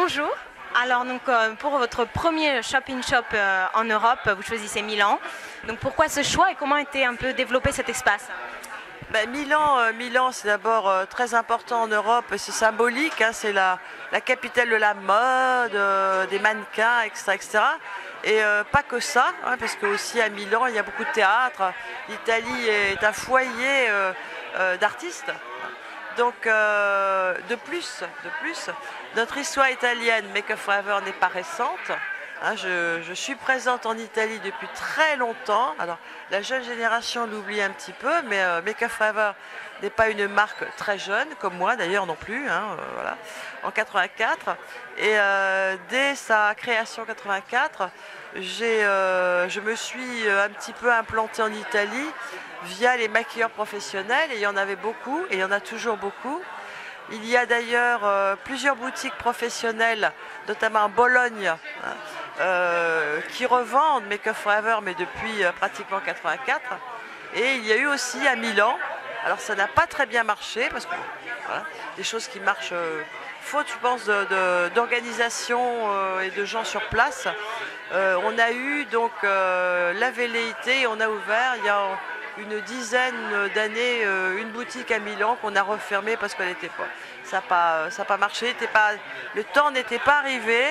Bonjour. Alors donc pour votre premier shop-in-shop en Europe, vous choisissez Milan. Donc pourquoi ce choix et comment a été un peu développé cet espace? Milan, c'est d'abord très important en Europe, c'est symbolique, hein, c'est la capitale de la mode, des mannequins, etc. etc. Et pas que ça, hein, parce que aussi à Milan, il y a beaucoup de théâtre. L'Italie est un foyer d'artistes. Donc de plus, notre histoire italienne, Make Up Forever, n'est pas récente. Hein, je suis présente en Italie depuis très longtemps. Alors, la jeune génération l'oublie un petit peu, mais Make Up Forever n'est pas une marque très jeune, comme moi d'ailleurs non plus, hein, voilà, en 84. Et dès sa création en 84, je me suis un petit peu implantée en Italie via les maquilleurs professionnels, et il y en avait beaucoup, et il y en a toujours beaucoup. Il y a d'ailleurs plusieurs boutiques professionnelles, notamment à Bologne, hein, qui revendent Make Up Forever, mais depuis pratiquement 84. Et il y a eu aussi à Milan. Alors ça n'a pas très bien marché, parce que voilà, des choses qui marchent, faute, je pense, d'organisation et de gens sur place. On a eu donc la velléité, et on a ouvert il y a une dizaine d'années une boutique à Milan qu'on a refermée parce qu'elle n'était pas, ça n'a pas marché, le temps n'était pas arrivé.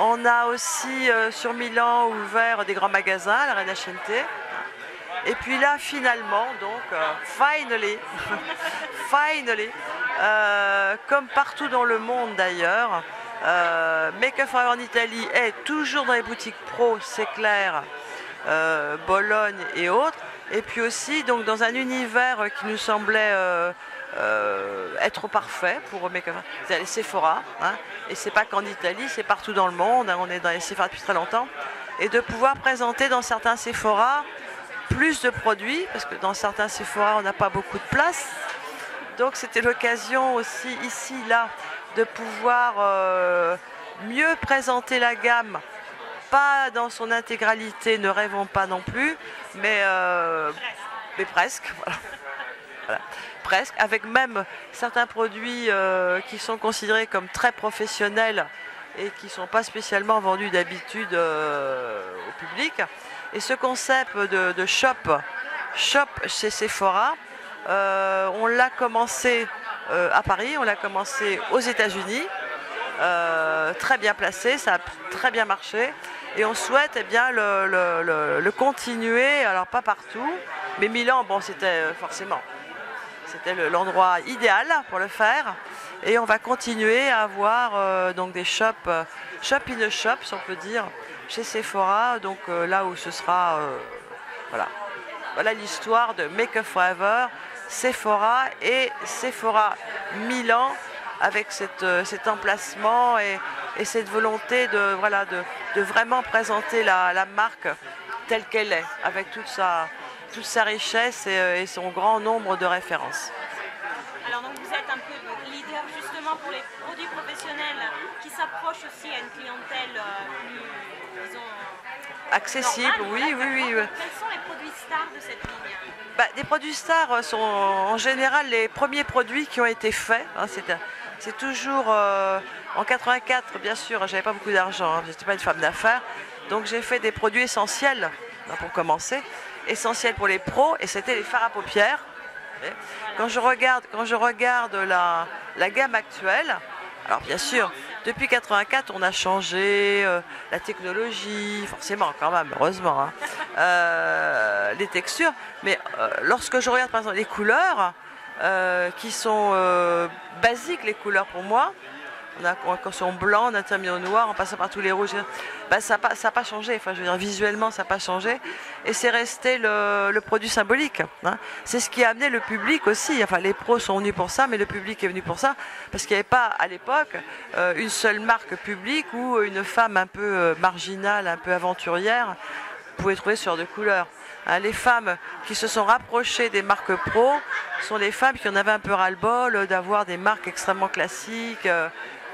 On a aussi sur Milan ouvert des grands magasins, la Rinascente. Et puis là, finalement, donc, finally, comme partout dans le monde d'ailleurs, Make Up Forever en Italie est toujours dans les boutiques pro, c'est clair, Bologne et autres. Et puis aussi donc dans un univers qui nous semblait être parfait pour Make Up, c'est les Sephora, hein, et c'est pas qu'en Italie, c'est partout dans le monde, hein, on est dans les Sephora depuis très longtemps, et de pouvoir présenter dans certains Sephora plus de produits, parce que dans certains Sephora on n'a pas beaucoup de place, donc c'était l'occasion aussi ici, là, de pouvoir mieux présenter la gamme. Pas dans son intégralité, ne rêvons pas non plus, mais presque, voilà. Voilà. Presque, avec même certains produits qui sont considérés comme très professionnels et qui ne sont pas spécialement vendus d'habitude au public. Et ce concept de shop chez Sephora, on l'a commencé à Paris, on l'a commencé aux États-Unis. Très bien placé, ça a très bien marché et on souhaite bien le continuer, alors pas partout, mais Milan, bon, c'était l'endroit idéal pour le faire, et on va continuer à avoir donc des shop in a shop, si on peut dire, chez Sephora, donc là où ce sera, voilà l'histoire de Make Up Forever, Sephora et Sephora Milan, avec cet emplacement et cette volonté de vraiment présenter la marque telle qu'elle est, avec toute sa richesse et son grand nombre de références. Alors donc vous êtes un peu leader justement pour les produits professionnels qui s'approchent aussi à une clientèle plus, disons, accessible, normale, oui. Quels sont les produits stars de cette ligne? Des produits stars sont en général les premiers produits qui ont été faits, hein, c'est toujours en 84, bien sûr, j'avais pas beaucoup d'argent, hein, j'étais pas une femme d'affaires, donc j'ai fait des produits essentiels, hein, pour commencer, essentiels pour les pros, et c'était les fards à paupières. Quand je regarde la gamme actuelle, alors bien sûr, depuis 84, on a changé la technologie, forcément quand même, heureusement, hein, les textures, mais lorsque je regarde par exemple les couleurs, qui sont basiques, les couleurs pour moi. On a commencé en blanc, on a terminé au noir, en passant par tous les rouges. Ça n'a pas changé, enfin, je veux dire, visuellement ça n'a pas changé. Et c'est resté le produit symbolique, hein. C'est ce qui a amené le public aussi. Enfin, les pros sont venus pour ça, mais le public est venu pour ça. Parce qu'il n'y avait pas à l'époque une seule marque publique où une femme un peu marginale, un peu aventurière pouvait trouver ce genre de couleurs. Les femmes qui se sont rapprochées des marques pro sont les femmes qui en avaient un peu ras-le-bol d'avoir des marques extrêmement classiques.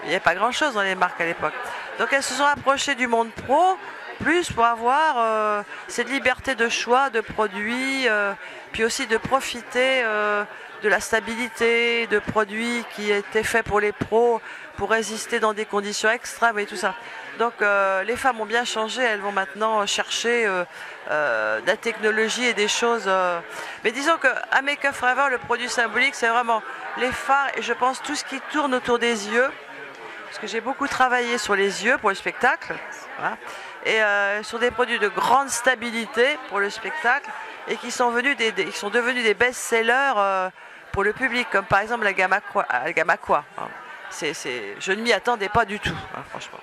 Il n'y avait pas grand-chose dans les marques à l'époque. Donc elles se sont rapprochées du monde pro plus pour avoir cette liberté de choix de produits, puis aussi de profiter de la stabilité de produits qui étaient faits pour les pros, pour résister dans des conditions extrêmes et tout ça. Donc les femmes ont bien changé, elles vont maintenant chercher de la technologie et des choses. Mais disons qu'à Make Up For Ever, le produit symbolique, c'est vraiment les phares et je pense tout ce qui tourne autour des yeux. Parce que j'ai beaucoup travaillé sur les yeux pour le spectacle, voilà, et sur des produits de grande stabilité pour le spectacle, et qui sont devenus des best-sellers pour le public, comme par exemple la gamme Aqua. Hein. Je ne m'y attendais pas du tout, hein, franchement.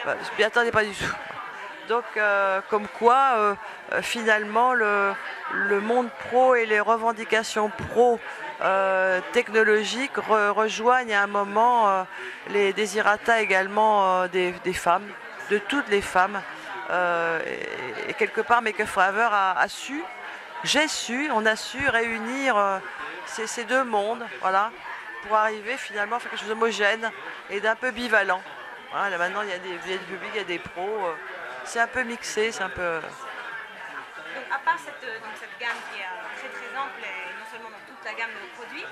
Voilà, je ne m'y attendais pas du tout. Donc, comme quoi, finalement, le monde pro et les revendications pro technologiques rejoignent à un moment les désirata également des femmes, de toutes les femmes. Et quelque part, Make Up For Ever on a su réunir ces deux mondes, voilà, pour arriver finalement à faire quelque chose d'homogène et d'un peu bivalent. Voilà, là, maintenant, il y a des publics, il y a des pros. C'est un peu mixé, c'est un peu... Donc, à part cette gamme qui est très très ample et non seulement dans toute la gamme de produits,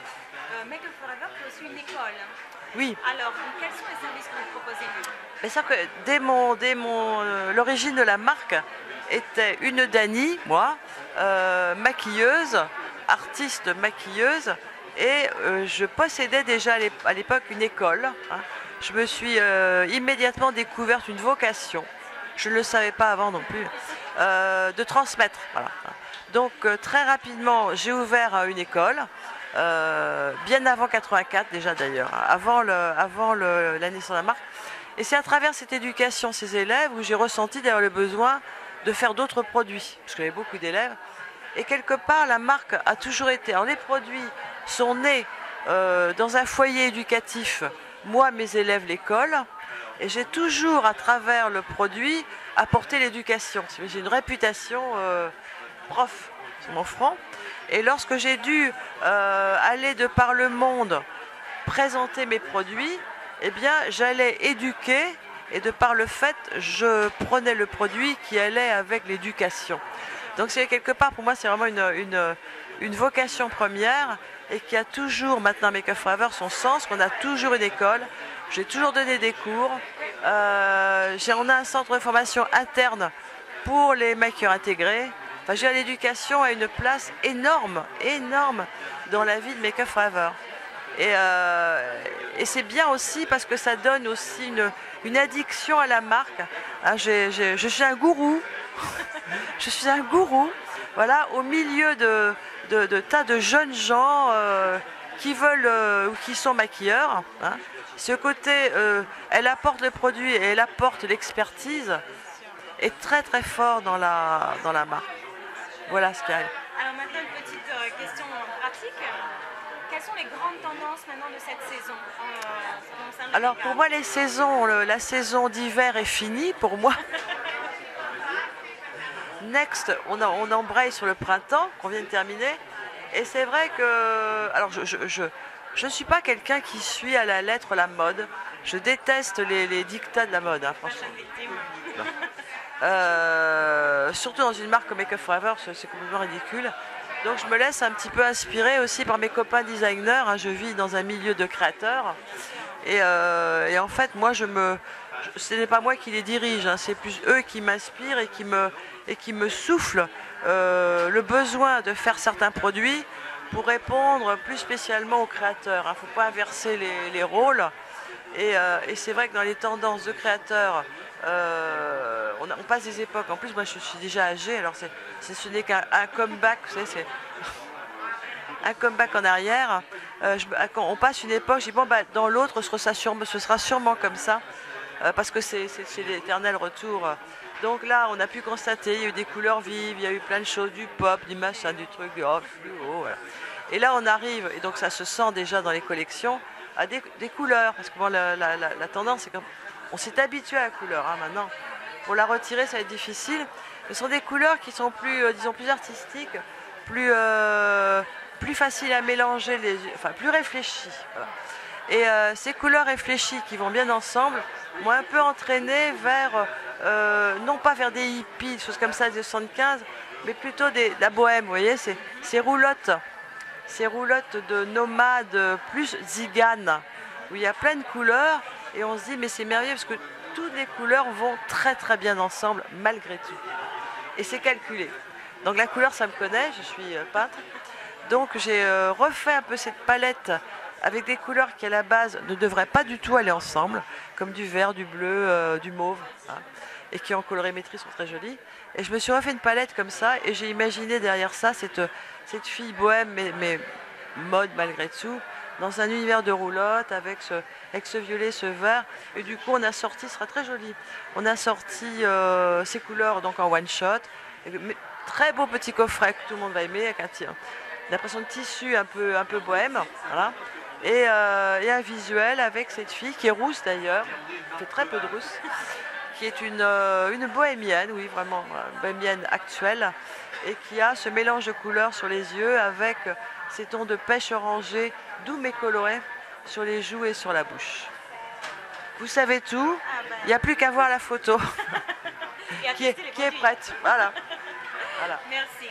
Make Up For Ever c'est aussi une école. Oui. Alors, quels sont les services que vous proposez? C'est-à-dire que l'origine de la marque était une Dani, moi, maquilleuse, artiste maquilleuse, et je possédais déjà à l'époque une école. Hein. Je me suis immédiatement découverte une vocation. Je ne le savais pas avant non plus, de transmettre. Voilà. Donc très rapidement, j'ai ouvert une école, bien avant 84 déjà d'ailleurs, avant la naissance de la marque. Et c'est à travers cette éducation, ces élèves, où j'ai ressenti d'ailleurs le besoin de faire d'autres produits, parce que j'avais beaucoup d'élèves. Et quelque part, la marque a toujours été... Alors les produits sont nés dans un foyer éducatif, moi, mes élèves, l'école. Et j'ai toujours, à travers le produit, apporté l'éducation. J'ai une réputation prof sur mon front. Et lorsque j'ai dû aller de par le monde présenter mes produits, eh bien, j'allais éduquer. Et de par le fait, je prenais le produit qui allait avec l'éducation. Donc c'est quelque part, pour moi, c'est vraiment une vocation première et qui a toujours, maintenant, Make Up For Ever, son sens, qu'on a toujours une école. J'ai toujours donné des cours. On a un centre de formation interne pour les maquilleurs intégrés. Enfin, l'éducation a une place énorme, énorme dans la vie de Make Up For Ever. Et c'est bien aussi parce que ça donne aussi une addiction à la marque. Hein, je suis un gourou. Je suis un gourou, voilà, au milieu de tas de jeunes gens qui veulent ou qui sont maquilleurs. Hein. Ce côté, elle apporte le produit et elle apporte l'expertise est très très fort dans la marque. Voilà ce qui arrive. Alors maintenant une petite question pratique. Quelles sont les grandes tendances maintenant de cette saison Alors pour moi les saisons, la saison d'hiver est finie pour moi. Next, on embraye sur le printemps qu'on vient de terminer. Et c'est vrai que... Alors je ne suis pas quelqu'un qui suit à la lettre la mode. Je déteste les dictats de la mode, hein, franchement. Surtout dans une marque comme Make Up For Ever, c'est complètement ridicule. Donc je me laisse un petit peu inspirer aussi par mes copains designers. Hein. Je vis dans un milieu de créateurs. Et en fait, moi, ce n'est pas moi qui les dirige. Hein. C'est plus eux qui m'inspirent et qui me soufflent le besoin de faire certains produits pour répondre plus spécialement aux créateurs. Il ne faut pas inverser les rôles. Et c'est vrai que dans les tendances de créateurs, on passe des époques. En plus, moi, je suis déjà âgée, alors ce n'est qu'un comeback, vous savez, c'est un comeback en arrière. Quand on passe une époque, je dis, bon, bah, dans l'autre, ce sera sûrement comme ça, parce que c'est l'éternel retour. Donc là, on a pu constater, il y a eu des couleurs vives, il y a eu plein de choses, du pop, du machin, du truc, du off, du haut, voilà. Et là, on arrive, et donc ça se sent déjà dans les collections, à des couleurs, parce que bon, la tendance, c'est qu'on s'est habitué à la couleur, hein, maintenant. Pour la retirer, ça va être difficile. Ce sont des couleurs qui sont plus, disons, plus artistiques, plus faciles à mélanger, enfin, plus réfléchies. Voilà. Et ces couleurs réfléchies qui vont bien ensemble m'ont un peu entraîné vers non pas vers des hippies, des choses comme ça, des 75, mais plutôt de la bohème, vous voyez, ces roulottes de nomades plus ziganes, où il y a plein de couleurs, et on se dit, mais c'est merveilleux, parce que toutes les couleurs vont très très bien ensemble, malgré tout. Et c'est calculé. Donc la couleur, ça me connaît, je suis peintre. Donc j'ai refait un peu cette palette avec des couleurs qui à la base ne devraient pas du tout aller ensemble, comme du vert, du bleu, du mauve, hein, et qui en colorimétrie sont très jolies. Et je me suis refait une palette comme ça, et j'ai imaginé derrière ça cette fille bohème, mais mode malgré tout, dans un univers de roulotte, avec ce violet, ce vert. Et du coup, on a sorti, ce sera très joli, on a sorti ces couleurs donc en one shot. Très beau petit coffret que tout le monde va aimer, avec l'impression de tissu un peu bohème, voilà. Et un visuel avec cette fille qui est rousse d'ailleurs, qui fait très peu de rousse, qui est une bohémienne, oui vraiment, bohémienne actuelle, et qui a ce mélange de couleurs sur les yeux avec ces tons de pêche orangée doux mais colorés sur les joues et sur la bouche. Vous savez tout, il n'y a plus qu'à voir la photo qui est prête. Voilà. Merci.